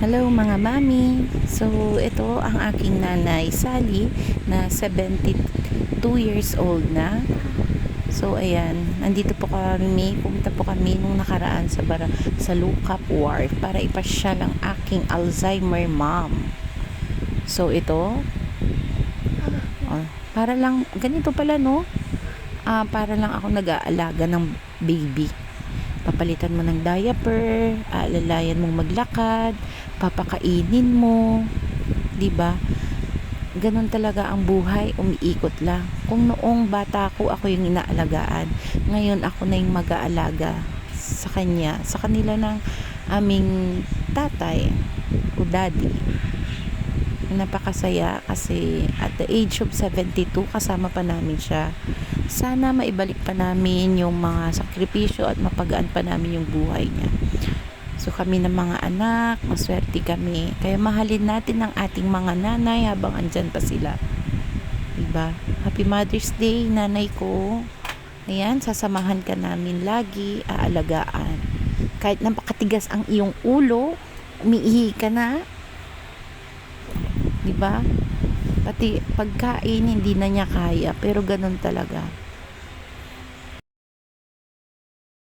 Hello mga mami. So ito ang aking nanay Sally na 72 years old na. So ayan, nandito po kami, pumunta po kami nung nakaraan sa Lucap Wharf para ipasyal ang aking Alzheimer mom. So ito, para lang ganito pala no. Para lang ako nag-aalaga ng baby. Papalitan mo ng diaper, aalalayan mong maglakad, papakainin mo, 'di ba? Ganun talaga ang buhay, umiikot lang. Kung noong bata ako yung inaalagaan. Ngayon ako na yung mag-aalaga sa kanya, sa kanila ng aming tatay o daddy. Napakasaya kasi at the age of 72 kasama pa namin siya. Sana maibalik pa namin yung mga sakripisyo at mapagaan pa namin yung buhay niya. So kami ng mga anak, maswerte kami. Kaya mahalin natin ang ating mga nanay habang andyan pa sila. Diba? Happy Mother's Day, nanay ko. Ayan, sasamahan ka namin lagi, aalagaan. Kahit napakatigas ang iyong ulo, umiihi ka na. Diba? Pati pagkain hindi na niya kaya, pero ganun talaga.